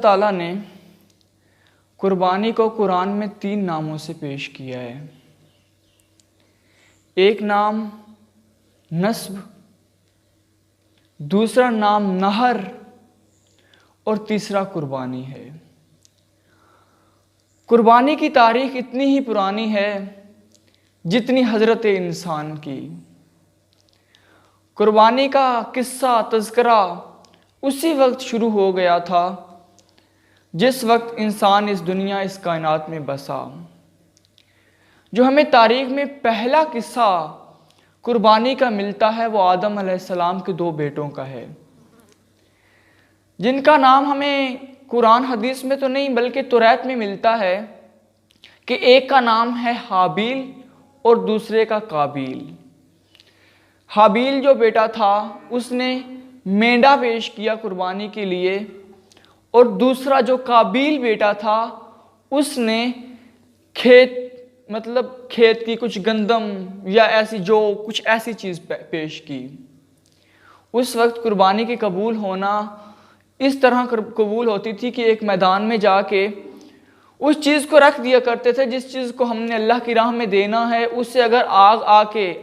تعالیٰ نے قربانی کو قرآن میں 3 ناموں سے پیش کیا ہے۔ ایک نام نسب، دوسرا نام نہر اور تیسرا قربانی ہے۔ قربانی کی تاریخ اتنی ہی پرانی ہے جتنی حضرت انسان کی۔ قربانی کا قصہ تذکرہ اسی وقت شروع ہو گیا تھا جس وقت انسان اس دنیا اس کائنات میں بسا۔ جو ہمیں تاریخ میں پہلا قصہ قربانی کا ملتا ہے وہ آدم علیہ السلام کے 2 بیٹوں کا ہے، جن کا نام ہمیں قرآن حدیث میں تو نہیں بلکہ توریت میں ملتا ہے کہ ایک کا نام ہے حابیل اور دوسرے کا قابیل۔ حابیل جو بیٹا تھا اس نے مینڈا پیش کیا قربانی کے لیے، اور دوسرا جو قابیل بیٹا تھا اس نے کھیت کی کچھ گندم یا کچھ ایسی چیز پیش کی۔ اس وقت قربانی کے قبول ہونا اس طرح قبول ہوتی تھی کہ ایک میدان میں جا کے اس چیز کو رکھ دیا کرتے تھے جس چیز کو ہم نے اللہ کی راہ میں دینا ہے، اس سے اگر آگ آ کے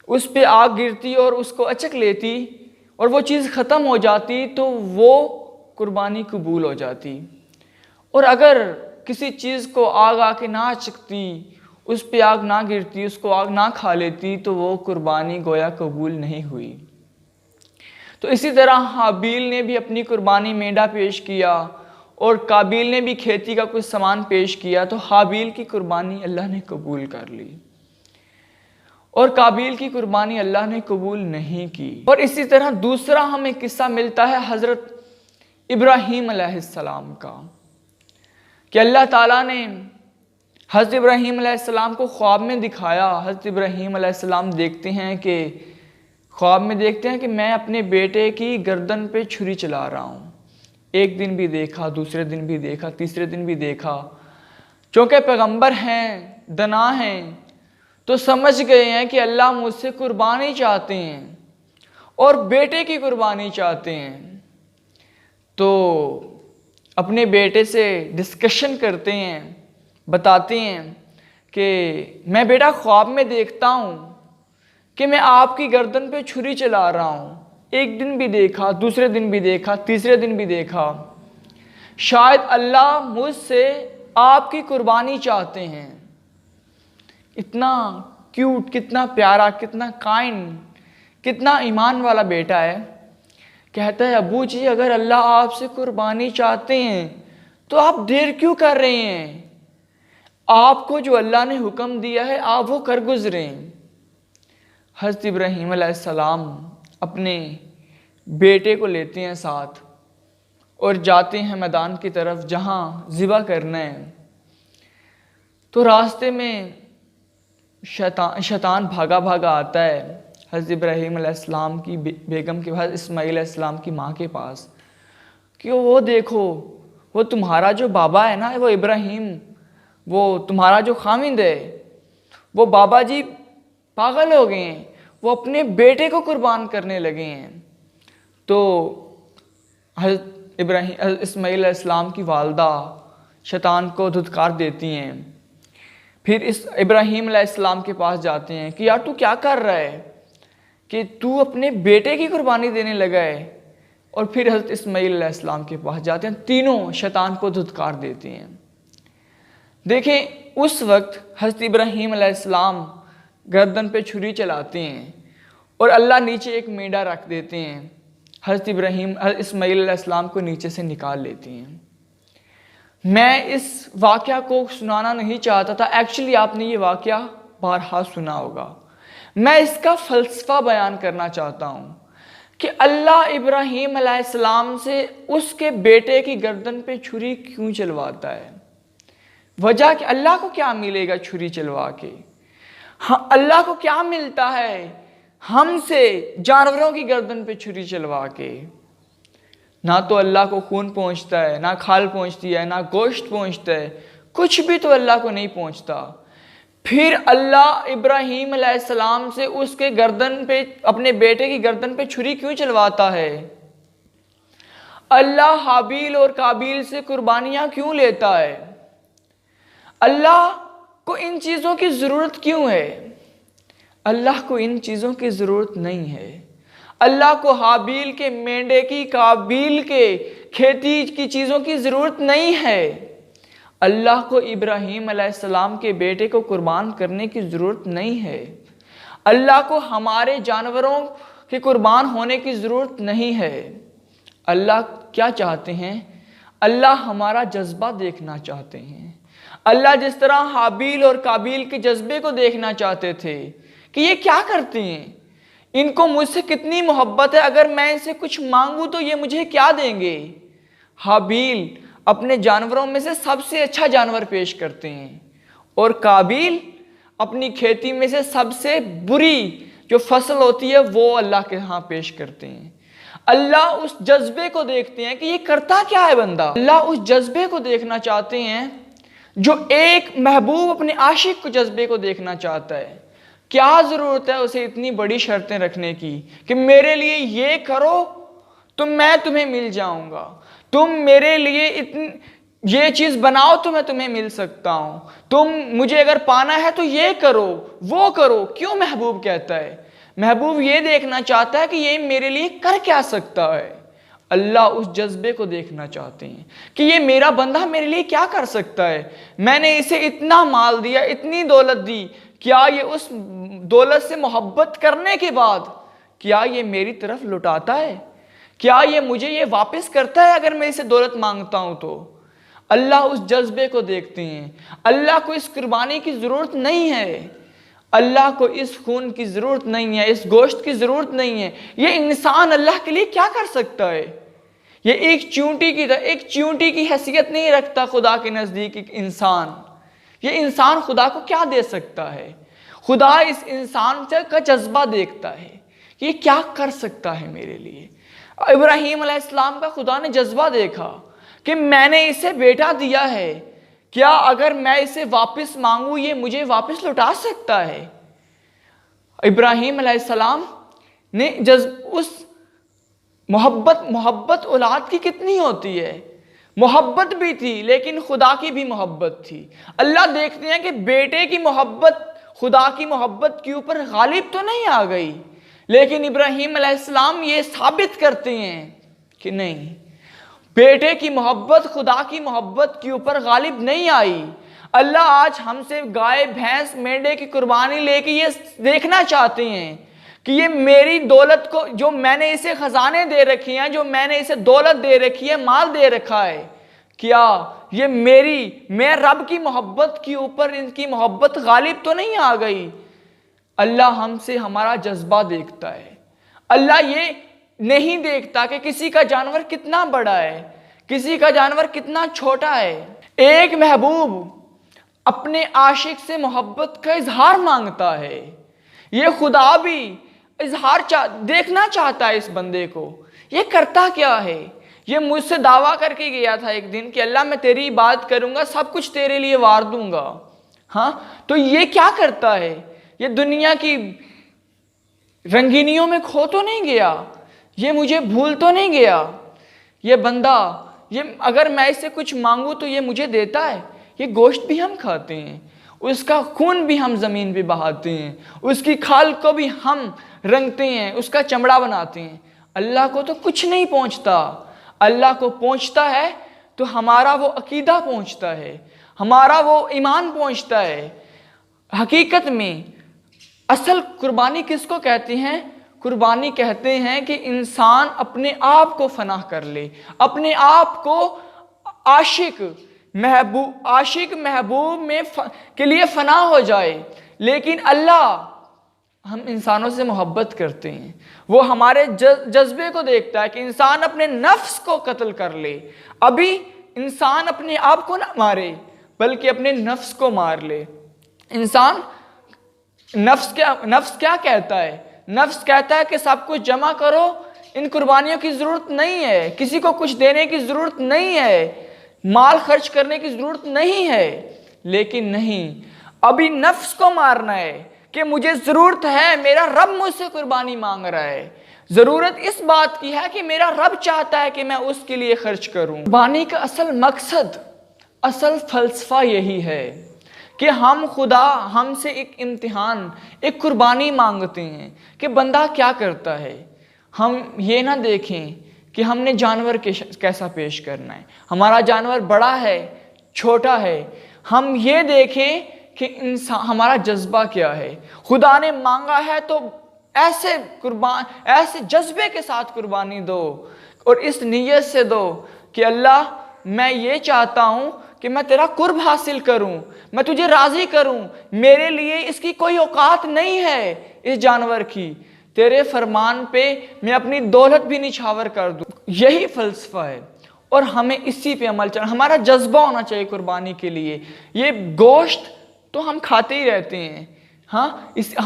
اس پہ آگ گرتی اور اس کو اچک لیتی اور وہ چیز ختم ہو جاتی تو وہ قربانی قبول ہو جاتی، اور اگر کسی چیز کو آگ آ کے نہ اچکتی، اس پہ آگ نہ گرتی، اس کو آگ نہ کھا لیتی تو وہ قربانی گویا قبول نہیں ہوئی۔ تو اسی طرح حابیل نے بھی اپنی قربانی مینڈا پیش کیا اور قابیل نے بھی کھیتی کا کچھ سامان پیش کیا، تو حابیل کی قربانی اللہ نے قبول کر لی اور قابیل کی قربانی اللہ نے قبول نہیں کی۔ اور اسی طرح دوسرا ہمیں قصہ ملتا ہے حضرت ابراہیم علیہ السلام کا، کہ اللہ تعالیٰ نے حضرت ابراہیم علیہ السلام کو خواب میں دکھایا۔ حضرت ابراہیم علیہ السلام خواب میں دیکھتے ہیں کہ میں اپنے بیٹے کی گردن پہ چھری چلا رہا ہوں۔ ایک دن بھی دیکھا، دوسرے دن بھی دیکھا، تیسرے دن بھی دیکھا۔ چونکہ پیغمبر ہیں، دنا ہیں، تو سمجھ گئے ہیں کہ اللہ مجھ سے قربانی چاہتے ہیں اور بیٹے کی قربانی چاہتے ہیں، تو اپنے بیٹے سے ڈسکشن کرتے ہیں، بتاتے ہیں کہ میں بیٹا خواب میں دیکھتا ہوں کہ میں آپ کی گردن پہ چھری چلا رہا ہوں۔ ایک دن بھی دیکھا، دوسرے دن بھی دیکھا، تیسرے دن بھی دیکھا، شاید اللہ مجھ سے آپ کی قربانی چاہتے ہیں۔ اتنا کیوٹ، کتنا پیارا، کتنا کائنڈ، کتنا ایمان والا بیٹا ہے۔ کہتا ہے ابو جی اگر اللہ آپ سے قربانی چاہتے ہیں تو آپ دیر کیوں کر رہے ہیں؟ آپ کو جو اللہ نے حکم دیا ہے آپ وہ کر گزریں۔ حضرت ابراہیم علیہ السلام اپنے بیٹے کو لیتے ہیں ساتھ اور جاتے ہیں میدان کی طرف جہاں ذبح کرنا ہے۔ تو راستے میں شیطان بھاگا آتا ہے حضرت ابراہیم علیہ السلام کی بیگم کے پاس، اسماعیل علیہ السلام کی ماں کے پاس، کہ وہ دیکھو وہ تمہارا جو بابا ہے نا، وہ ابراہیم، وہ تمہارا جو خامند ہے، وہ بابا جی پاگل ہو گئے ہیں، وہ اپنے بیٹے کو قربان کرنے لگے ہیں۔ تو حضرت اسماعیل علیہ السلام کی والدہ شیطان کو دھتکار دیتی ہیں، پھر اس ابراہیم علیہ السلام کے پاس جاتے ہیں کہ یار تو کیا کر رہا ہے کہ تو اپنے بیٹے کی قربانی دینے لگا ہے، اور پھر حضرت اسماعیل علیہ السلام کے پاس جاتے ہیں، تینوں شیطان کو دھتکار دیتے ہیں۔ دیکھیں اس وقت حضرت ابراہیم علیہ السلام گردن پہ چھری چلاتے ہیں اور اللہ نیچے ایک مینڈا رکھ دیتے ہیں، حضرت اسماعیل علیہ السلام کو نیچے سے نکال لیتے ہیں۔ میں اس واقعہ کو سنانا نہیں چاہتا تھا، ایکچولی آپ نے یہ واقعہ بارہا سنا ہوگا۔ میں اس کا فلسفہ بیان کرنا چاہتا ہوں کہ اللہ ابراہیم علیہ السلام سے اس کے بیٹے کی گردن پہ چھری کیوں چلواتا ہے؟ وجہ کہ اللہ کو کیا ملے گا چھری چلوا کے؟ اللہ کو کیا ملتا ہے ہم سے جانوروں کی گردن پہ چھری چلوا کے؟ نہ تو اللہ کو خون پہنچتا ہے، نہ کھال پہنچتی ہے، نہ گوشت پہنچتا ہے، کچھ بھی تو اللہ کو نہیں پہنچتا۔ پھر اللہ ابراہیم علیہ السلام سے اس کے گردن پہ، اپنے بیٹے کی گردن پہ چھری کیوں چلواتا ہے؟ اللہ حابیل اور قابیل سے قربانیاں کیوں لیتا ہے؟ اللہ کو ان چیزوں کی ضرورت کیوں ہے؟ اللہ کو ان چیزوں کی ضرورت نہیں ہے۔ اللہ کو حابیل کے مینڈے کی، قابیل کے کھیتی کی چیزوں کی ضرورت نہیں ہے۔ اللہ کو ابراہیم علیہ السلام کے بیٹے کو قربان کرنے کی ضرورت نہیں ہے۔ اللہ کو ہمارے جانوروں کے قربان ہونے کی ضرورت نہیں ہے۔ اللہ کیا چاہتے ہیں؟ اللہ ہمارا جذبہ دیکھنا چاہتے ہیں۔ اللہ جس طرح حابیل اور قابیل کے جذبے کو دیکھنا چاہتے تھے کہ یہ کیا کرتے ہیں، ان کو مجھ سے کتنی محبت ہے، اگر میں ان سے کچھ مانگوں تو یہ مجھے کیا دیں گے۔ حابیل اپنے جانوروں میں سے سب سے اچھا جانور پیش کرتے ہیں، اور قابیل اپنی کھیتی میں سے سب سے بری جو فصل ہوتی ہے وہ اللہ کے ہاں پیش کرتے ہیں۔ اللہ اس جذبے کو دیکھتے ہیں کہ یہ کرتا کیا ہے بندہ۔ اللہ اس جذبے کو دیکھنا چاہتے ہیں جو ایک محبوب اپنے عاشق کو جذبے کو دیکھنا چاہتا ہے۔ کیا ضرورت ہے اسے اتنی بڑی شرطیں رکھنے کی کہ میرے لیے یہ کرو تو میں تمہیں مل جاؤں گا، تم میرے لیے یہ چیز بناؤ تو میں تمہیں مل سکتا ہوں، تم مجھے اگر پانا ہے تو یہ کرو وہ کرو۔ کیوں محبوب کہتا ہے؟ محبوب یہ دیکھنا چاہتا ہے کہ یہ میرے لیے کر کیا سکتا ہے۔ اللہ اس جذبے کو دیکھنا چاہتے ہیں کہ یہ میرا بندہ میرے لیے کیا کر سکتا ہے۔ میں نے اسے اتنا مال دیا، اتنی دولت دی، کیا یہ اس دولت سے محبت کرنے کے بعد کیا یہ میری طرف لوٹاتا ہے؟ کیا یہ مجھے یہ واپس کرتا ہے اگر میں اسے دولت مانگتا ہوں تو؟ اللہ اس جذبے کو دیکھتے ہیں۔ اللہ کو اس قربانی کی ضرورت نہیں ہے، اللہ کو اس خون کی ضرورت نہیں ہے، اس گوشت کی ضرورت نہیں ہے۔ یہ انسان اللہ کے لیے کیا کر سکتا ہے؟ یہ ایک چیونٹی کی حیثیت نہیں رکھتا خدا کے نزدیک ایک انسان۔ یہ انسان خدا کو کیا دے سکتا ہے؟ خدا اس انسان کا جذبہ دیکھتا ہے، یہ کیا کر سکتا ہے میرے لیے۔ ابراہیم علیہ السلام کا خدا نے جذبہ دیکھا کہ میں نے اسے بیٹا دیا ہے، کیا اگر میں اسے واپس مانگوں یہ مجھے واپس لوٹا سکتا ہے؟ ابراہیم علیہ السلام نے اس محبت اولاد کی کتنی ہوتی ہے، محبت بھی تھی لیکن خدا کی بھی محبت تھی۔ اللہ دیکھتے ہیں کہ بیٹے کی محبت خدا کی محبت کے اوپر غالب تو نہیں آ گئی، لیکن ابراہیم علیہ السلام یہ ثابت کرتے ہیں کہ نہیں، بیٹے کی محبت خدا کی محبت کے اوپر غالب نہیں آئی۔ اللہ آج ہم سے گائے بھینس مینڈے کی قربانی لے کے یہ دیکھنا چاہتے ہیں کہ یہ میری دولت کو، جو میں نے اسے خزانے دے رکھی ہیں، جو میں نے اسے دولت دے رکھی ہے، مال دے رکھا ہے، کیا یہ میں رب کی محبت کے اوپر ان کی محبت غالب تو نہیں آ گئی؟ اللہ ہم سے ہمارا جذبہ دیکھتا ہے۔ اللہ یہ نہیں دیکھتا کہ کسی کا جانور کتنا بڑا ہے، کسی کا جانور کتنا چھوٹا ہے۔ ایک محبوب اپنے عاشق سے محبت کا اظہار مانگتا ہے، یہ خدا بھی اظہار دیکھنا چاہتا ہے اس بندے کو، یہ کرتا کیا ہے۔ یہ مجھ سے دعویٰ کر کے گیا تھا ایک دن کہ اللہ میں تیری عبادت کروں گا، سب کچھ تیرے لیے وار دوں گا۔ ہاں تو یہ کیا کرتا ہے؟ یہ دنیا کی رنگینیوں میں کھو تو نہیں گیا، یہ مجھے بھول تو نہیں گیا۔ یہ بندہ اگر میں اس سے کچھ مانگوں تو یہ مجھے دیتا ہے۔ یہ گوشت بھی ہم کھاتے ہیں، اس کا خون بھی ہم زمین پہ بہاتے ہیں، اس کی کھال کو بھی ہم رنگتے ہیں، اس کا چمڑا بناتے ہیں۔ اللہ کو تو کچھ نہیں پہنچتا۔ اللہ کو پہنچتا ہے تو ہمارا وہ عقیدہ پہنچتا ہے، ہمارا وہ ایمان پہنچتا ہے۔ حقیقت میں اصل قربانی کس کو کہتے ہیں؟ قربانی کہتے ہیں کہ انسان اپنے آپ کو فنا کر لے، اپنے آپ کو عاشق محبوب میں کے لیے فنا ہو جائے۔ لیکن اللہ ہم انسانوں سے محبت کرتے ہیں، وہ ہمارے جذبے کو دیکھتا ہے کہ انسان اپنے نفس کو قتل کر لے۔ ابھی انسان اپنے آپ کو نہ مارے بلکہ اپنے نفس کو مار لے۔ انسان نفس کیا کہتا ہے؟ نفس کہتا ہے کہ سب کچھ جمع کرو، ان قربانیوں کی ضرورت نہیں ہے، کسی کو کچھ دینے کی ضرورت نہیں ہے، مال خرچ کرنے کی ضرورت نہیں ہے۔ لیکن نہیں، ابھی نفس کو مارنا ہے کہ مجھے ضرورت ہے، میرا رب مجھ سے قربانی مانگ رہا ہے، ضرورت اس بات کی ہے کہ میرا رب چاہتا ہے کہ میں اس کے لیے خرچ کروں۔ قربانی کا اصل مقصد، اصل فلسفہ یہی ہے کہ خدا ہم سے ایک امتحان، ایک قربانی مانگتے ہیں کہ بندہ کیا کرتا ہے۔ ہم یہ نہ دیکھیں کہ ہم نے جانور کیسا پیش کرنا ہے، ہمارا جانور بڑا ہے چھوٹا ہے، ہم یہ دیکھیں کہ ہمارا جذبہ کیا ہے۔ خدا نے مانگا ہے تو ایسے جذبے کے ساتھ قربانی دو، اور اس نیت سے دو کہ اللہ میں یہ چاہتا ہوں کہ میں تیرا قرب حاصل کروں، میں تجھے راضی کروں، میرے لیے اس کی کوئی اوقات نہیں ہے اس جانور کی، تیرے فرمان پہ میں اپنی دولت بھی نچھاور کر دوں۔ یہی فلسفہ ہے، اور ہمیں اسی پہ عمل چلنا، ہمارا جذبہ ہونا چاہیے قربانی کے لیے۔ یہ گوشت تو ہم کھاتے ہی رہتے ہیں، ہاں،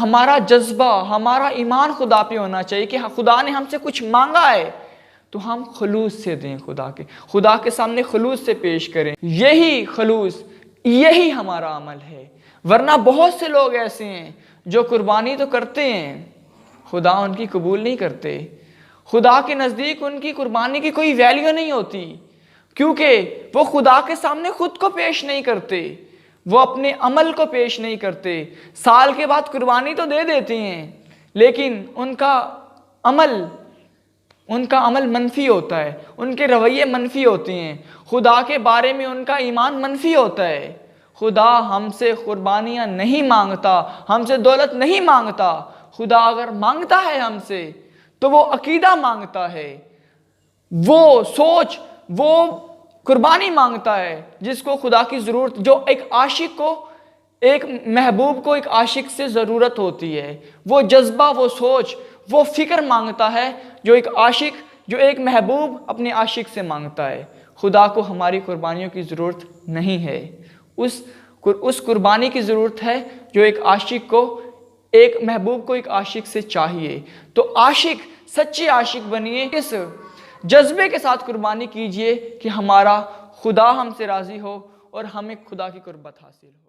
ہمارا جذبہ، ہمارا ایمان خدا پہ ہونا چاہیے کہ خدا نے ہم سے کچھ مانگا ہے تو ہم خلوص سے دیں، خدا کے سامنے خلوص سے پیش کریں۔ یہی خلوص، یہی ہمارا عمل ہے۔ ورنہ بہت سے لوگ ایسے ہیں جو قربانی تو کرتے ہیں، خدا ان کی قبول نہیں کرتے، خدا کے نزدیک ان کی قربانی کی کوئی ویلیو نہیں ہوتی، کیونکہ وہ خدا کے سامنے خود کو پیش نہیں کرتے، وہ اپنے عمل کو پیش نہیں کرتے۔ سال کے بعد قربانی تو دے دیتے ہیں، لیکن ان کا عمل منفی ہوتا ہے، ان کے رویے منفی ہوتے ہیں، خدا کے بارے میں ان کا ایمان منفی ہوتا ہے۔ خدا ہم سے قربانیاں نہیں مانگتا، ہم سے دولت نہیں مانگتا۔ خدا اگر مانگتا ہے ہم سے تو وہ عقیدہ مانگتا ہے، وہ سوچ، وہ قربانی مانگتا ہے جس کو خدا کی ضرورت، جو ایک عاشق کو، ایک محبوب کو ایک عاشق سے ضرورت ہوتی ہے، وہ جذبہ، وہ سوچ، وہ فکر مانگتا ہے جو ایک عاشق، جو ایک محبوب اپنے عاشق سے مانگتا ہے۔ خدا کو ہماری قربانیوں کی ضرورت نہیں ہے، اس قربانی کی ضرورت ہے جو ایک عاشق کو، ایک محبوب کو ایک عاشق سے چاہیے۔ تو عاشق، سچے عاشق بنیے، اس جذبے کے ساتھ قربانی کیجئے کہ ہمارا خدا ہم سے راضی ہو اور ہمیں خدا کی قربت حاصل ہو۔